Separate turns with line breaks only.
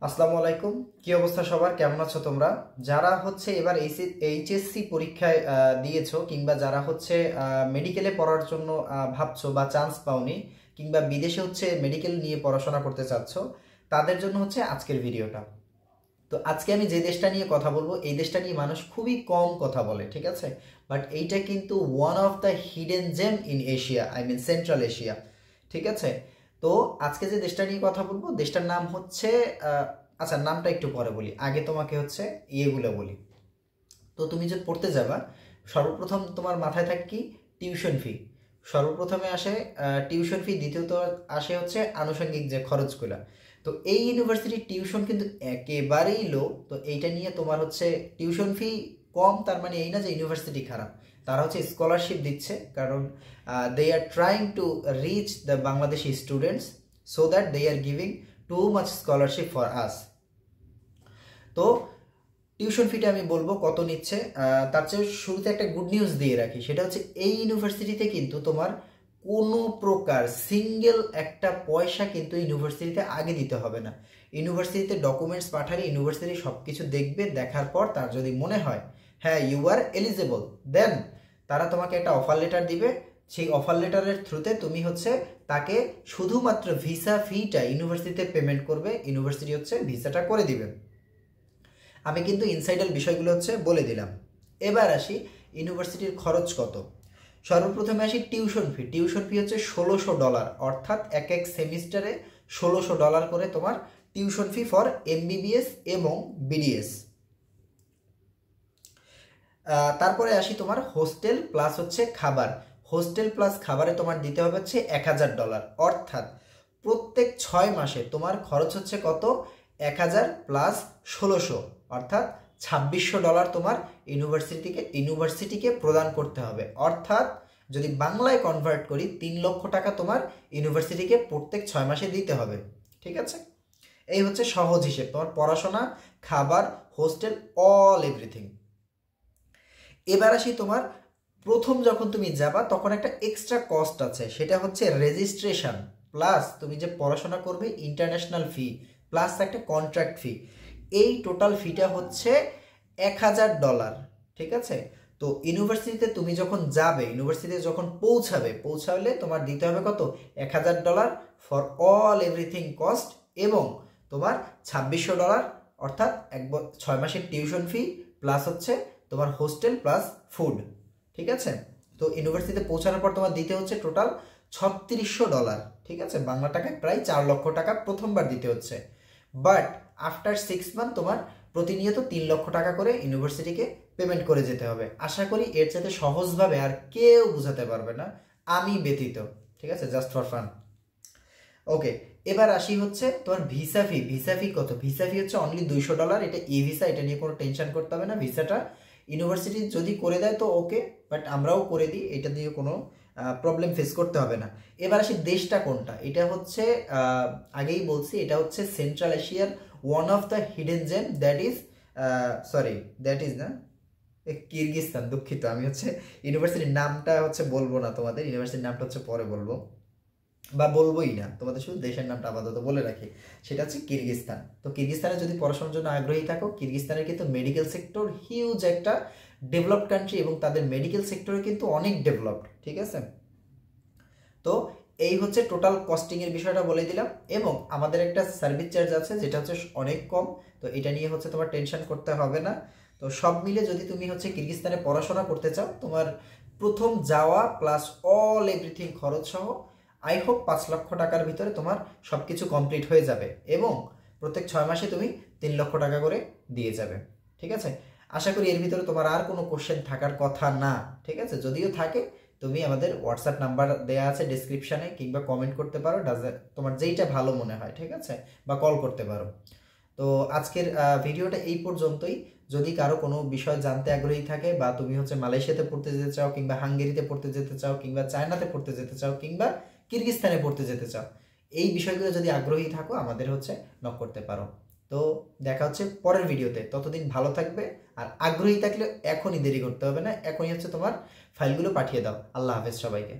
আসসালামু আলাইকুম। কি অবস্থা সবার, কেমন আছো তোমরা? যারা হচ্ছে এবার এইচএসসি পরীক্ষায় দিয়েছো কিংবা যারা হচ্ছে মেডিকেলে পড়ার জন্য ভাবছো বা চান্স পাওনি কিংবা বিদেশে হচ্ছে মেডিকেল নিয়ে পড়াশোনা করতে চাচ্ছ, তাদের জন্য হচ্ছে আজকের ভিডিওটা। তো আজকে আমি যে দেশটা নিয়ে কথা বলবো, এই দেশটা নিয়ে মানুষ খুবই কম কথা বলে, ঠিক আছে? বাট এইটা কিন্তু one of the hidden gem in Asia, I mean Central Asia, ঠিক আছে? তো আজকে যে দেশটা নিয়ে কথা বলবো, দেশটার নাম হচ্ছে আচ্ছা, নামটা একটু পরে বলি, আগে তোমাকে হচ্ছে ইয়েগুলো বলি। তো তুমি যে পড়তে যাবা, সর্বপ্রথম তোমার মাথায় থাকে কি? Tuition fee. সর্বপ্রথমে আসে টিউশন ফি, দ্বিতীয়ত আসে হচ্ছে আনুষঙ্গিক যে খরচগুলো। তো এই ইউনিভার্সিটির টিউশন কিন্তু একেবারেই লো। তো এইটা নিয়ে তোমার হচ্ছে টিউশন ফি কম, তার মানে এই না যে ইউনিভার্সিটি খারাপ। তারা হচ্ছে স্কলারশিপ দিচ্ছে, কারণ they are trying to reach the Bangladeshi students, so that they are giving too much scholarship for us. তো টিউশন ফিটা আমি বলবো কত নিচ্ছে। তার চেয়ে শুরুতে একটা গুড নিউজ দিয়ে রাখি, সেটা হচ্ছে এই ইউনিভার্সিটিতে কিন্তু তোমার কোনো প্রকার সিঙ্গেল একটা পয়সা কিন্তু ইউনিভার্সিটিতে আগে দিতে হবে না। ইউনিভার্সিটিতে ডকুমেন্টস পাঠালে ইউনিভার্সিটি সব কিছু দেখবে, দেখার পর তার যদি মনে হয় হ্যাঁ ইউ আর এলিজেবল, দেন তারা তোমাকে একটা অফার লেটার দিবে। সেই অফার লেটারের থ্রুতে তুমি হচ্ছে তাকে শুধুমাত্র ভিসা ফিটা ইউনিভার্সিটিতে পেমেন্ট করবে, ইউনিভার্সিটি হচ্ছে ভিসাটা করে দিবে। আমি কিন্তু ইনসাইডাল বিষয়গুলো হচ্ছে বলে দিলাম। এবার আসি ইউনিভার্সিটির খরচ কত। সর্বপ্রথমে আসি টিউশন ফি। টিউশন ফি হচ্ছে $1600, অর্থাৎ এক এক সেমিস্টারে $1600 করে তোমার টিউশন ফি ফর এমবিবিএস এবং বিডিএস। তারপরে আসি তোমার হোস্টেল প্লাস হচ্ছে খাবার। হোস্টেল প্লাস খাবারে তোমার দিতে হবে হচ্ছে $1000, অর্থাৎ প্রত্যেক 6 মাসে তোমার খরচ হচ্ছে কত? 1000 প্লাস 1600, অর্থাৎ $2600 তোমার ইউনিভার্সিটিকে প্রদান করতে হবে। অর্থাৎ যদি বাংলায় কনভার্ট করি, 3 লক্ষ টাকা তোমার ইউনিভার্সিটিকে প্রত্যেক 6 মাসে দিতে হবে, ঠিক আছে? এই হচ্ছে সহজ হিসেব, তোমার পড়াশোনা, খাবার, হোস্টেল, অল এভরিথিং। এবার আসি তোমার প্রথম যখন তুমি যাবা তখন একটা এক্সট্রা কস্ট আছে, সেটা হচ্ছে রেজিস্ট্রেশন প্লাস তুমি যে পড়াশোনা করবে ইন্টারন্যাশনাল ফি প্লাস একটা কন্ট্রাক্ট ফি। এই টোটাল ফিটা হচ্ছে $1000, ঠিক আছে? তো ইউনিভার্সিটিতে তুমি যখন যাবে, ইউনিভার্সিটিতে যখন পৌঁছালে তোমার দিতে হবে কত? $1000 ফর অল এভরিথিং কস্ট, এবং তোমার $2600, অর্থাৎ 6 মাসের টিউশন ফি প্লাস হচ্ছে তোমার হোস্টেল প্লাস ফুড, ঠিক আছে? তো ইউনিভার্সিটিতে পৌঁছানোর পর তোমার দিতে হচ্ছে টোটাল $3600, ঠিক আছে? বাংলা টাকায় প্রায় 4 লক্ষ টাকা প্রথমবার দিতে হচ্ছে। বাট আফটার 6 মান্থ তোমার প্রতিনিয়ত 3 লক্ষ টাকা করে ইউনিভার্সিটিকে পেমেন্ট করে যেতে হবে। আশা করি এর চাইতে সহজভাবে আর কেউ বুঝাতে পারবে না, আমি ব্যতীত, ঠিক আছে? Just for fun. ওকে, এবার আসি হচ্ছে তোমার ভিসা ফি। ভিসা ফি কত? ভিসা ফি হচ্ছে অনলি $200। এটা ই ভিসা, এটা নিয়ে কোনো টেনশন করতে হবে না। ভিসাটা ইউনিভার্সিটি যদি করে দেয় তো ওকে, বাট আমরাও করে দিই, এটা দিয়ে কোনো প্রবলেম ফেস করতে হবে না। এবার আসি দেশটা কোনটা। এটা হচ্ছে আগেই বলছি, এটা হচ্ছে সেন্ট্রাল এশিয়ার one of the hidden gem, that is না কিরগিজস্তান। দুঃখিত, আমি হচ্ছে ইউনিভার্সিটির নামটা হচ্ছে বলবো না তোমাদের, ইউনিভার্সিটির নামটা হচ্ছে পরে বলবো বা বলবোই না, তোমাদের শুধু দেশের নামটা আপাতত বলে রাখি, সেটা হচ্ছে কিরগিজস্তান। তো কিরগিজস্তানে যদি পড়াশোনার জন্য আগ্রহী থাকো, কিরগিজস্তানের কিন্তু মেডিকেল সেক্টর হিউজ একটা ডেভেলপড কান্ট্রি, এবং তাদের মেডিকেল সেক্টরে কিন্তু অনেক ডেভেলপড, ঠিক আছে? তো এই হচ্ছে টোটাল কস্টিংয়ের বিষয়টা বলে দিলাম, এবং আমাদের একটা সার্ভিস চার্জ আছে যেটা হচ্ছে অনেক কম। তো এটা নিয়ে হচ্ছে তোমার টেনশন করতে হবে না। তো সব মিলে যদি তুমি হচ্ছে কিরগিজস্তানে পড়াশোনা করতে চাও, তোমার প্রথম যাওয়া প্লাস অল এভরিথিং খরচ সহ আই হোপ 5 লক্ষ টাকার ভিতরে তোমার সব কিছু কমপ্লিট হয়ে যাবে, এবং প্রত্যেক 6 মাসে তুমি 3 লক্ষ টাকা করে দিয়ে যাবে, ঠিক আছে? আশা করি এর ভিতরে তোমার আর কোনো কোশ্চেন থাকার কথা না, ঠিক আছে? যদিও থাকে, তুমি আমাদের হোয়াটসঅ্যাপ নাম্বার দেওয়া আছে ডিসক্রিপশানে, কিংবা কমেন্ট করতে পারো, তোমার যেইটা ভালো মনে হয়, ঠিক আছে? বা কল করতে পারো। তো আজকের ভিডিওটা এই পর্যন্তই। যদি কারো কোনো বিষয় জানতে আগ্রহী থাকে, বা তুমি হচ্ছে মালয়েশিয়াতে পড়তে যেতে চাও, কিংবা হাঙ্গেরিতে পড়তে যেতে চাও, কিংবা চায়নাতে পড়তে যেতে চাও, কিংবা কিরগিজস্তানে পড়তে যেতে চাও, এই বিষয়গুলো যদি আগ্রহী থাকো আমাদের হচ্ছে নক করতে পারো। তো দেখা হচ্ছে পরের ভিডিওতে, ততদিন ভালো থাকবে। আর আগ্রহী থাকলে এখনই দেরি করতে হবে না, এখনই হচ্ছে তোমার ফাইলগুলো পাঠিয়ে দাও। আল্লাহ হাফেজ সবাইকে।